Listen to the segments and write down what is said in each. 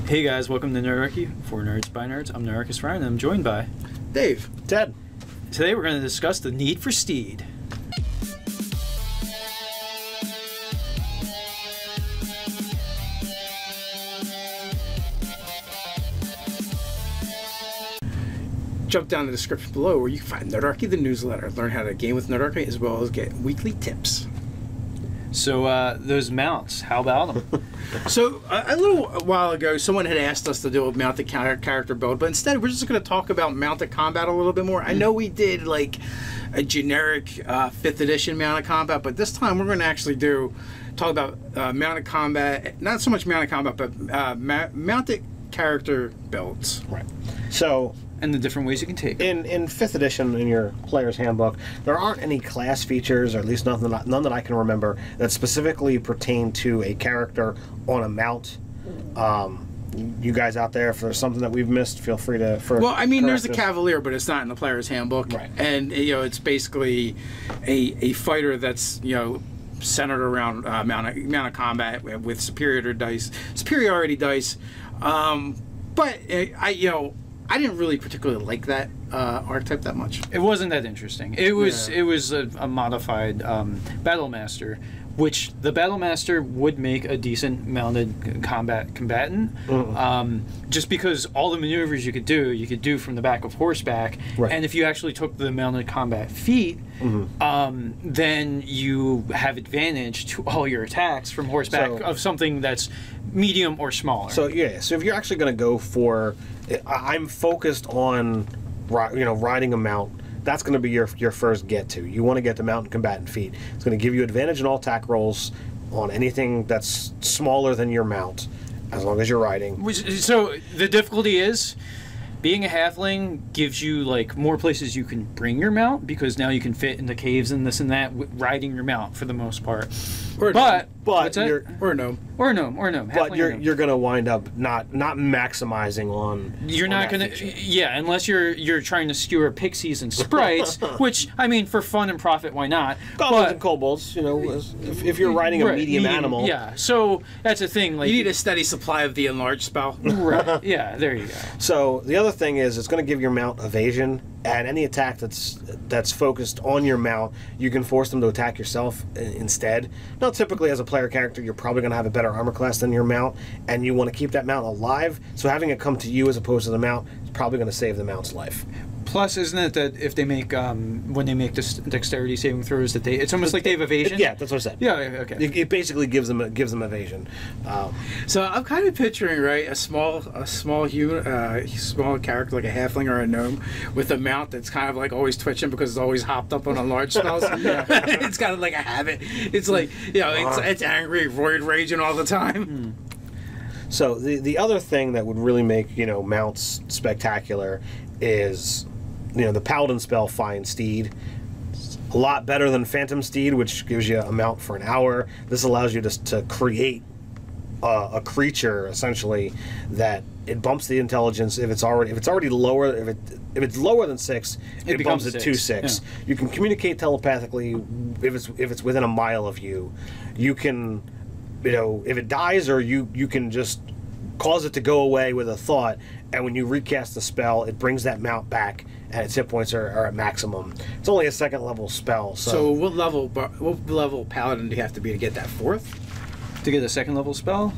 Hey guys, welcome to Nerdarchy for Nerds by Nerds. I'm Nerdarchist Ryan and I'm joined by Dave. Ted. Today we're going to discuss the need for Steed. Jump down in the description below where you can find Nerdarchy, the newsletter. Learn how to game with Nerdarchy as well as get weekly tips. So those mounts, how about them? So a little while ago, someone had asked us to do a mounted character build, but instead we're just going to talk about mounted combat a little bit more. I know we did like a generic 5th edition mounted combat, but this time we're going to actually talk about mounted combat, not so much mounted combat, but mounted character builds. Right. So, and the different ways you can take it. in 5th edition, in your player's handbook, there aren't any class features, or at least none that I can remember, that specifically pertain to a character on a mount. You guys out there, if there's something that we've missed, feel free to. Well, I mean, there's the Cavalier, but it's not in the player's handbook, right? And it's basically a fighter that's centered around mounted combat with superiority dice. But I didn't really particularly like that archetype that much. It wasn't that interesting. It was a modified battle master, which the battle master would make a decent mounted combatant. Just because all the maneuvers you could do from the back of horseback, right. And if you actually took the mounted combat feat, then you have advantage to all your attacks from horseback of something that's medium or smaller. So yeah, so if you're actually going to go for, I'm focused on riding a mount. That's going to be your first get to. You want to get the mounted combatant feat. It's going to give you advantage in all attack rolls on anything that's smaller than your mount, as long as you're riding. So the difficulty is, being a halfling gives you like more places you can bring your mount, because now you can fit in the caves and this and that riding your mount for the most part. Or a gnome. But you're going to wind up not maximizing on. You're not going to, unless you're trying to skewer pixies and sprites, which I mean, for fun and profit, why not? Goblins and kobolds, if you're riding a medium animal. Yeah, so that's a thing. Like, you need a steady supply of the enlarged spell. Right. Yeah, there you go. So the other thing is, it's going to give your mount evasion, and any attack that's focused on your mount, you can force them to attack yourself instead. Now, typically as a player character, you're probably going to have a better armor class than your mount, and you want to keep that mount alive, so having it come to you as opposed to the mount is probably going to save the mount's life. Plus, isn't it that if they make when they make dexterity saving throws, that it's almost like they have evasion? Yeah, that's what I said. Yeah, okay. It basically gives them evasion. So I'm kind of picturing a small human, small character like a halfling or a gnome with a mount that's kind of like always twitching because it's always hopped up on a large spells. It's kind of like a habit. It's like it's angry, void raging all the time. So the other thing that would really make mounts spectacular is the paladin spell Find Steed. It's a lot better than Phantom Steed, which gives you a mount for an hour. This allows you to create a creature essentially that it bumps the intelligence if it's already lower. If it's lower than 6, it bumps it to 6. Yeah. You can communicate telepathically if it's within a mile of you. You can if it dies, or you can just cause it to go away with a thought, and when you recast the spell, it brings that mount back, and its hit points are at maximum. It's only a 2nd level spell. So what level paladin do you have to be to get that 4th? To get a 2nd level spell?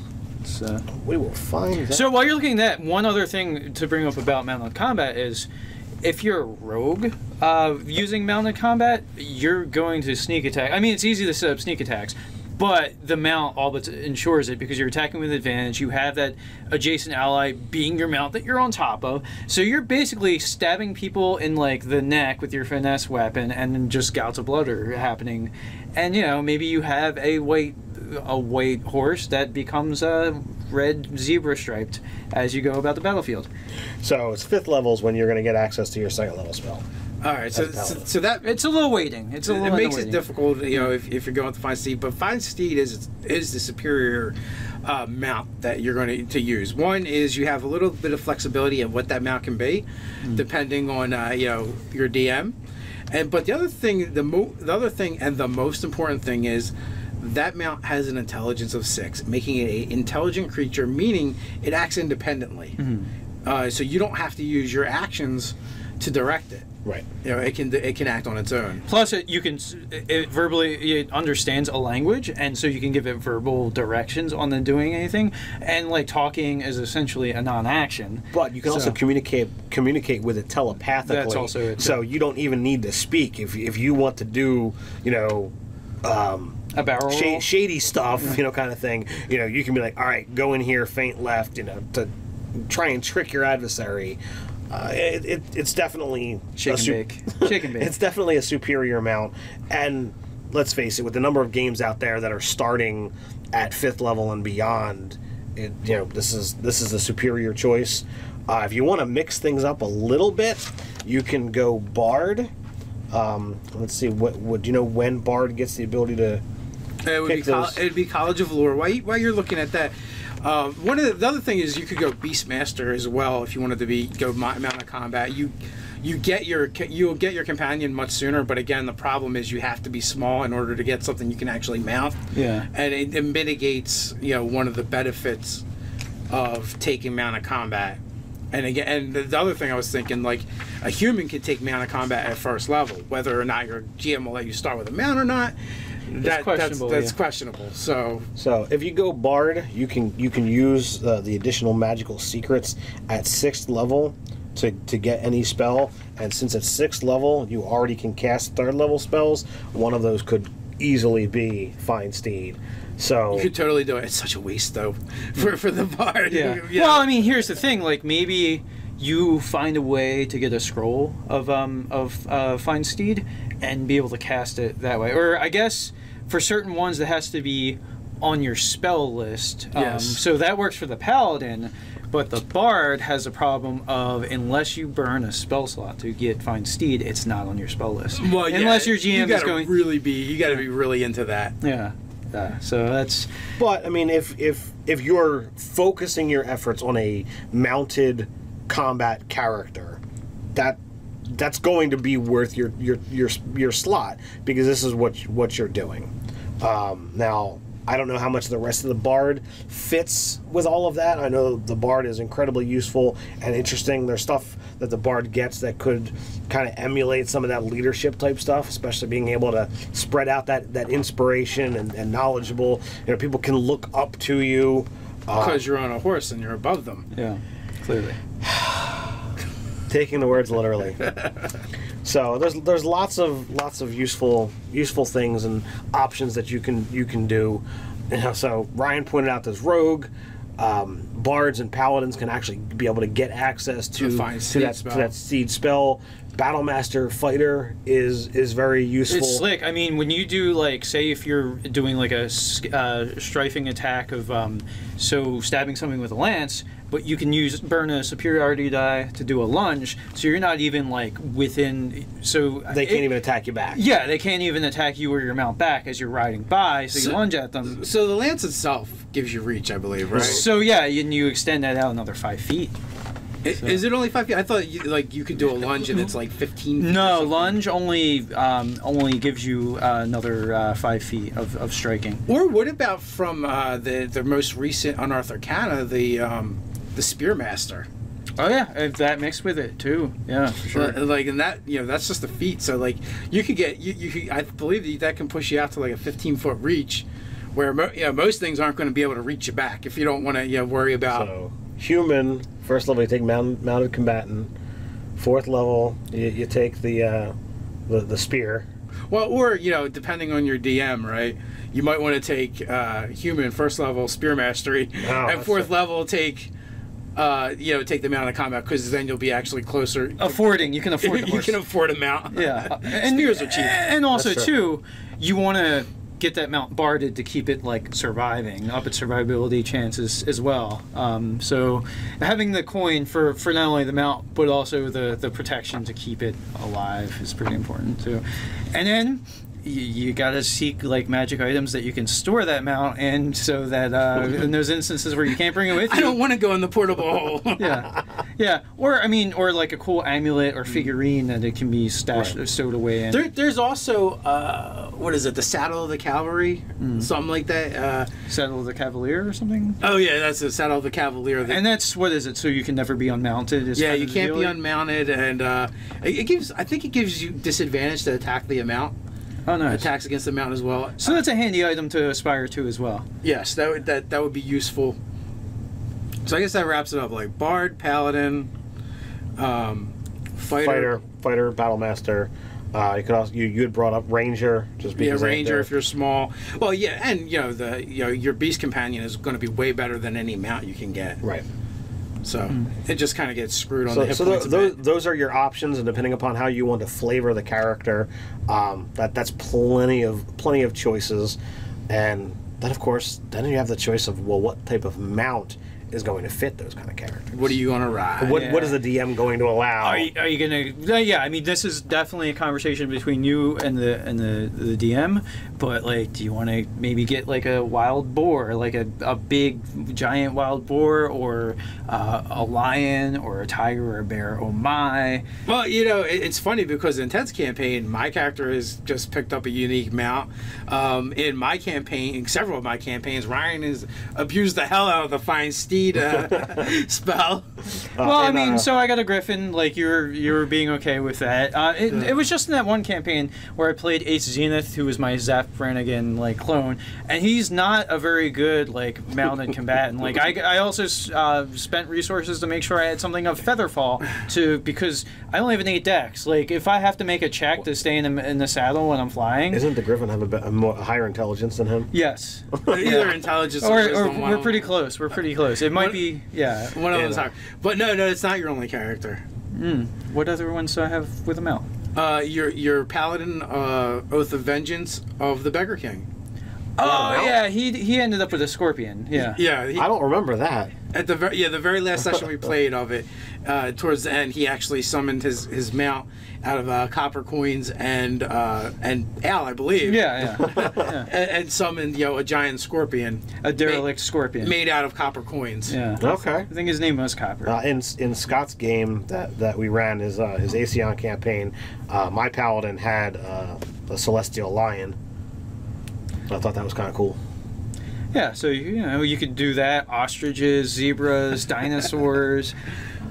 We will find that. So while you're looking at that, one other thing to bring up about mounted combat is, if you're a rogue using mounted combat, you're going to sneak attack. I mean, it's easy to set up sneak attacks, but the mount all but ensures it, because you're attacking with advantage. You have that adjacent ally being your mount that you're on top of. So you're basically stabbing people in like the neck with your finesse weapon, and then just gouts of blood are happening. And maybe you have a white horse that becomes red zebra striped as you go about the battlefield. So it's 5th levels when you're going to get access to your 2nd level spell. All right, so that it's a little waiting. It makes it difficult, if you're going to Find Steed. But Find Steed is the superior mount that you're going to use. One is you have a little bit of flexibility in what that mount can be, depending on your DM. But the other thing, the other thing, and the most important thing is that mount has an intelligence of 6, making it an intelligent creature, meaning it acts independently. So you don't have to use your actions to direct it. Right. You know, it can act on its own. Plus, it verbally it understands a language, and so you can give it verbal directions on the doing anything. And like talking is essentially a non-action. But you can also communicate with it telepathically. That's also it. So you don't even need to speak if you want to do, you know, a barrel roll? shady stuff, you know, kind of thing. You know, you can be like, all right, go in here, feint left, you know, to try and trick your adversary. It's definitely shake and bake. It's definitely a superior mount, and let's face it, with the number of games out there that are starting at 5th level and beyond, you know, this is the superior choice. If you want to mix things up a little bit, you can go Bard. Let's see, what do you know when Bard gets the ability to? It'd be College of Lore. While you're looking at that. One of the other thing is you could go Beastmaster as well if you wanted to go mounted combat. You'll get your companion much sooner, but again the problem is you have to be small in order to get something you can actually mount. Yeah, and it mitigates, you know, one of the benefits of taking mounted combat. And again, and the other thing I was thinking, like a human can take mounted combat at 1st level, whether or not your GM will let you start with a mount or not. That's questionable. So if you go Bard, you can use the additional magical secrets at 6th level to get any spell. And since it's 6th level, you already can cast 3rd level spells. One of those could easily be Find Steed. So you could totally do it. It's such a waste though for the Bard. Yeah. Well, I mean, here's the thing. Like maybe you find a way to get a scroll of Find Steed and be able to cast it that way. Or I guess for certain ones that has to be on your spell list. Yes. So that works for the Paladin, but the Bard has a problem of unless you burn a spell slot to get Find Steed, it's not on your spell list. Well, unless your GM is going. You got to be really into that. Yeah. So that's. But I mean, if you're focusing your efforts on a mounted combat character, that's going to be worth your slot, because this is what you're doing. Now, I don't know how much the rest of the Bard fits with all of that. I know the Bard is incredibly useful and interesting. There's stuff that the Bard gets that could kind of emulate some of that leadership type stuff, especially being able to spread out that inspiration and knowledgeable. You know, people can look up to you because you're on a horse and you're above them. Yeah, clearly. Taking the words literally. So there's lots of useful things and options that you can do. You know, so Ryan pointed out this rogue. Bards and paladins can actually be able to get access to that Steed spell. Battlemeister fighter is very useful. It's slick. I mean, when you do, like, say if you're doing like a strafing attack of so stabbing something with a lance, but you can burn a superiority die to do a lunge, so you're not even like within. So they can't even attack you back. Yeah, they can't even attack you or your mount back as you're riding by. So you lunge at them. So the lance itself gives you reach, I believe, right? So yeah, and you extend that out another 5 feet. Is it only 5 feet? I thought you could do a lunge and it's like 15 feet. No, lunge only gives you another 5 feet of striking. Or what about from the most recent Unearthed Arcana, the Spearmaster? Oh yeah, if that mixed with it too. Yeah, for sure. Like, and that, you know, that's just a feat. So like you could get you could, I believe that can push you out to like a 15-foot reach, where most things aren't going to be able to reach you back if you don't want to worry about. So, human, 1st level you take mounted combatant. 4th level you take the spear. Well, or depending on your DM, right? You might want to take human 1st level spear mastery, and 4th level take take the mounted combat, because then you'll be actually closer. You can afford the you can afford a mount. Yeah, and spears are cheap. And also too, you want to get that mount barded to keep it like surviving, up its survivability chances as well. So having the coin for not only the mount but also the protection to keep it alive is pretty important too. And then you gotta seek like magic items that you can store that mount in, so that in those instances where you can't bring it with you. I don't want to go in the portable hole. Yeah, Yeah, or I mean, or like a cool amulet or figurine that it can be stashed or stowed away in. There's also what is it? The Saddle of the Cavalry, something like that. Saddle of the Cavalier or something. Oh yeah, that's the Saddle of the Cavalier. And that's what is it? So you can never be unmounted. Yeah, you can't be unmounted, and it gives. I think it gives you disadvantage to attack the mount. Oh, nice. Attacks against the mount as well. So that's a handy item to aspire to as well. Yes, that would be useful. So I guess that wraps it up. Like Bard, Paladin, Fighter, Battle Master. You could also you had brought up Ranger, just because Ranger if you're small. Well, yeah, and your Beast Companion is going to be way better than any mount you can get. Right. So it just kind of gets screwed on the hit points. Those are your options, and depending upon how you want to flavor the character, that's plenty of choices, and then of course you have the choice of what type of mount is going to fit those kind of characters. What are you going to ride? What is the DM going to allow? Are you going to? Yeah, I mean, this is definitely a conversation between you and the DM. But like, do you want to maybe get like a wild boar, like a big giant wild boar, or a lion, or a tiger, or a bear? Oh my! Well, it's funny because in Ted's campaign, my character has just picked up a unique mount. In my campaign, in several of my campaigns, Ryan has abused the hell out of the fine Steed spell. Well, I mean, so I got a griffin. Like you were being okay with that. It was just in that one campaign where I played Ace Zenith, who was my Zap Brannigan clone, and he's not a very good mounted combatant. Like I also spent resources to make sure I had something of Featherfall because I only have an 8 dex. Like if I have to make a check to stay in the saddle when I'm flying, isn't the griffin have a higher intelligence than him? Yes. Either intelligence or we're pretty close. We're pretty close. It might be, yeah. One of them's higher. But no, it's not your only character. What other ones do I have with a mount? Your Paladin, Oath of Vengeance of the Beggar King. Oh yeah, he ended up with a scorpion. Yeah. Yeah. I don't remember that. At the very last session we played of it, towards the end, he actually summoned his mount out of copper coins and ale, I believe. Yeah. and summoned a giant scorpion, a derelict scorpion made out of copper coins. Yeah. Okay. I think his name was Copper. In Scott's game that we ran, his Aesion campaign, my paladin had a celestial lion. I thought that was kind of cool. Yeah, so you could do that. Ostriches, zebras, dinosaurs,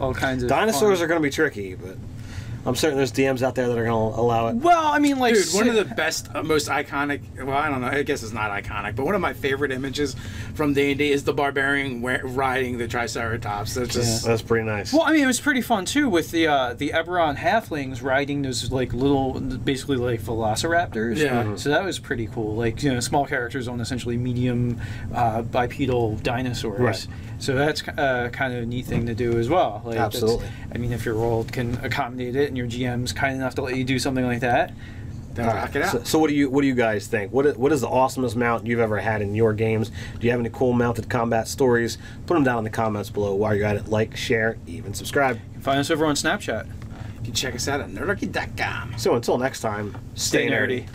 all kinds of dinosaurs fun. are going to be tricky, but I'm certain there's DMs out there that are going to allow it. Well, I mean, dude, one of the best, most iconic. Well, I don't know. I guess it's not iconic, but one of my favorite images from D&D is the barbarian riding the Triceratops. That's pretty nice. Well, I mean, it was pretty fun too with the Eberron halflings riding those little, basically velociraptors. Yeah. So that was pretty cool. Small characters on essentially medium bipedal dinosaurs. Right. So that's kind of a neat thing to do as well. Absolutely. I mean, if your world can accommodate it and your GM's kind enough to let you do something like that, then rock it out. So what do you guys think? What is the awesomest mount you've ever had in your games? Do you have any cool mounted combat stories? Put them down in the comments below. While you're at it, like, share, even subscribe. Find us over on Snapchat. You can check us out at nerdarchy.com. So until next time, Stay nerdy.